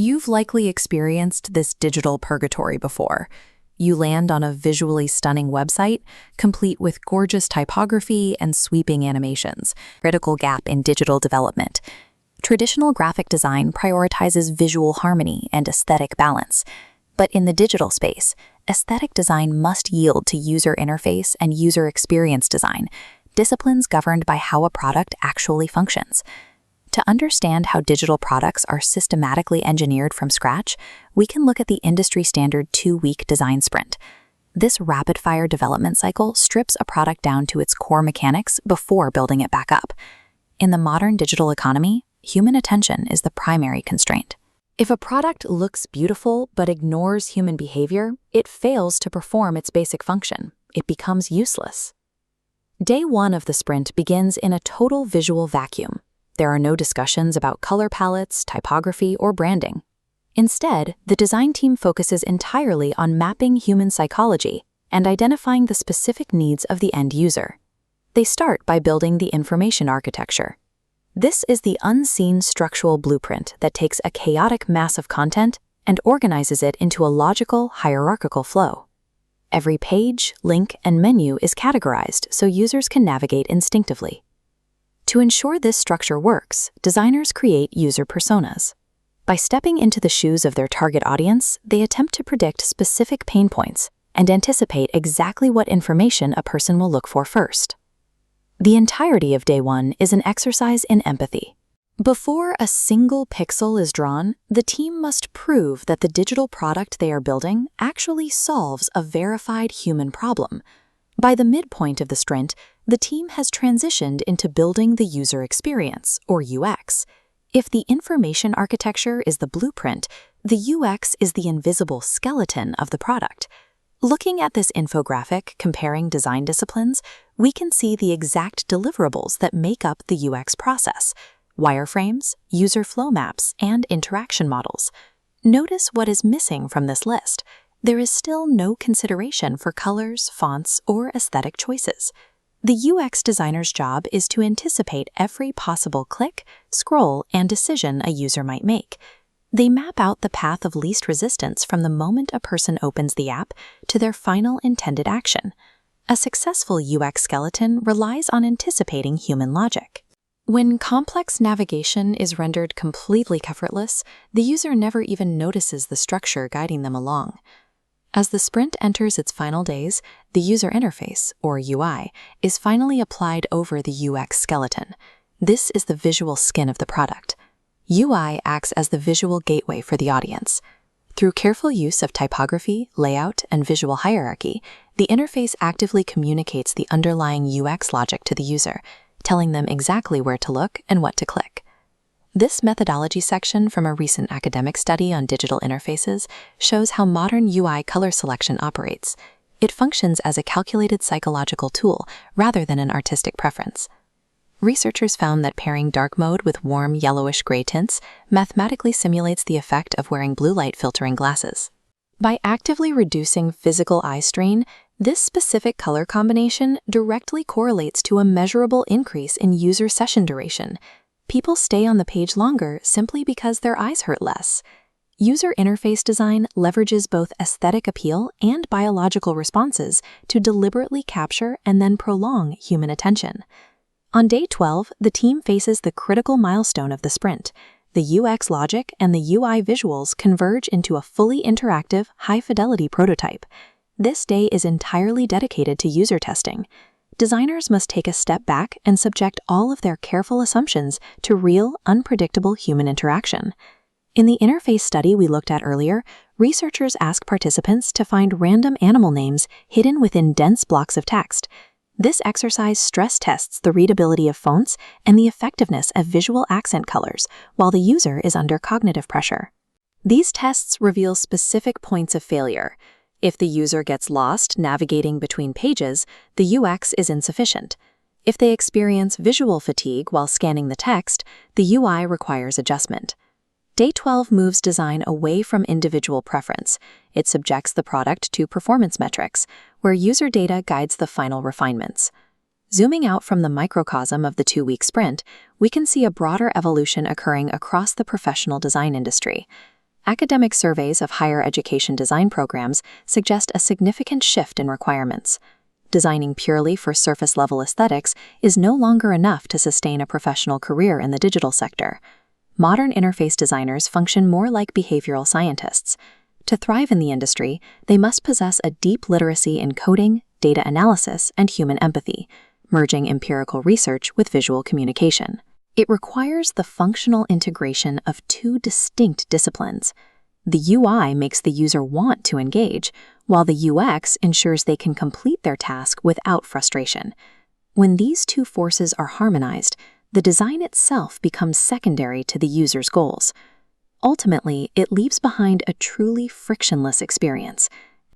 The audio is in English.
You've likely experienced this digital purgatory before. You land on a visually stunning website, complete with gorgeous typography and sweeping animations. Critical gap in digital development. Traditional graphic design prioritizes visual harmony and aesthetic balance. But in the digital space, aesthetic design must yield to user interface and user experience design, disciplines governed by how a product actually functions. To understand how digital products are systematically engineered from scratch, we can look at the industry-standard 2-week design sprint. This rapid-fire development cycle strips a product down to its core mechanics before building it back up. In the modern digital economy, human attention is the primary constraint. If a product looks beautiful but ignores human behavior, it fails to perform its basic function. It becomes useless. Day 1 of the sprint begins in a total visual vacuum. There are no discussions about color palettes, typography, or branding. Instead, the design team focuses entirely on mapping human psychology and identifying the specific needs of the end user. They start by building the information architecture. This is the unseen structural blueprint that takes a chaotic mass of content and organizes it into a logical, hierarchical flow. Every page, link, and menu is categorized so users can navigate instinctively. To ensure this structure works, designers create user personas. By stepping into the shoes of their target audience, they attempt to predict specific pain points and anticipate exactly what information a person will look for first. The entirety of Day 1 is an exercise in empathy. Before a single pixel is drawn, the team must prove that the digital product they are building actually solves a verified human problem. By the midpoint of the sprint, the team has transitioned into building the user experience, or UX. If the information architecture is the blueprint, the UX is the invisible skeleton of the product. Looking at this infographic comparing design disciplines, we can see the exact deliverables that make up the UX process: wireframes, user flow maps, and interaction models. Notice what is missing from this list. There is still no consideration for colors, fonts, or aesthetic choices. The UX designer's job is to anticipate every possible click, scroll, and decision a user might make. They map out the path of least resistance from the moment a person opens the app to their final intended action. A successful UX skeleton relies on anticipating human logic. When complex navigation is rendered completely effortless, the user never even notices the structure guiding them along. As the sprint enters its final days, the user interface, or UI, is finally applied over the UX skeleton. This is the visual skin of the product. UI acts as the visual gateway for the audience. Through careful use of typography, layout, and visual hierarchy, the interface actively communicates the underlying UX logic to the user, telling them exactly where to look and what to click. This methodology section from a recent academic study on digital interfaces shows how modern UI color selection operates. It functions as a calculated psychological tool rather than an artistic preference. Researchers found that pairing dark mode with warm yellowish-gray tints mathematically simulates the effect of wearing blue light filtering glasses. By actively reducing physical eye strain, this specific color combination directly correlates to a measurable increase in user session duration. People stay on the page longer simply because their eyes hurt less. User interface design leverages both aesthetic appeal and biological responses to deliberately capture and then prolong human attention. On Day 12, the team faces the critical milestone of the sprint. The UX logic and the UI visuals converge into a fully interactive, high-fidelity prototype. This day is entirely dedicated to user testing. Designers must take a step back and subject all of their careful assumptions to real, unpredictable human interaction. In the interface study we looked at earlier, researchers asked participants to find random animal names hidden within dense blocks of text. This exercise stress tests the readability of fonts and the effectiveness of visual accent colors while the user is under cognitive pressure. These tests reveal specific points of failure. If the user gets lost navigating between pages, the UX is insufficient. If they experience visual fatigue while scanning the text, the UI requires adjustment. Day 12 moves design away from individual preference. It subjects the product to performance metrics, where user data guides the final refinements. Zooming out from the microcosm of the 2-week sprint, we can see a broader evolution occurring across the professional design industry. Academic surveys of higher education design programs suggest a significant shift in requirements. Designing purely for surface-level aesthetics is no longer enough to sustain a professional career in the digital sector. Modern interface designers function more like behavioral scientists. To thrive in the industry, they must possess a deep literacy in coding, data analysis, and human empathy, merging empirical research with visual communication. It requires the functional integration of two distinct disciplines. The UI makes the user want to engage, while the UX ensures they can complete their task without frustration. When these two forces are harmonized, the design itself becomes secondary to the user's goals. Ultimately, it leaves behind a truly frictionless experience,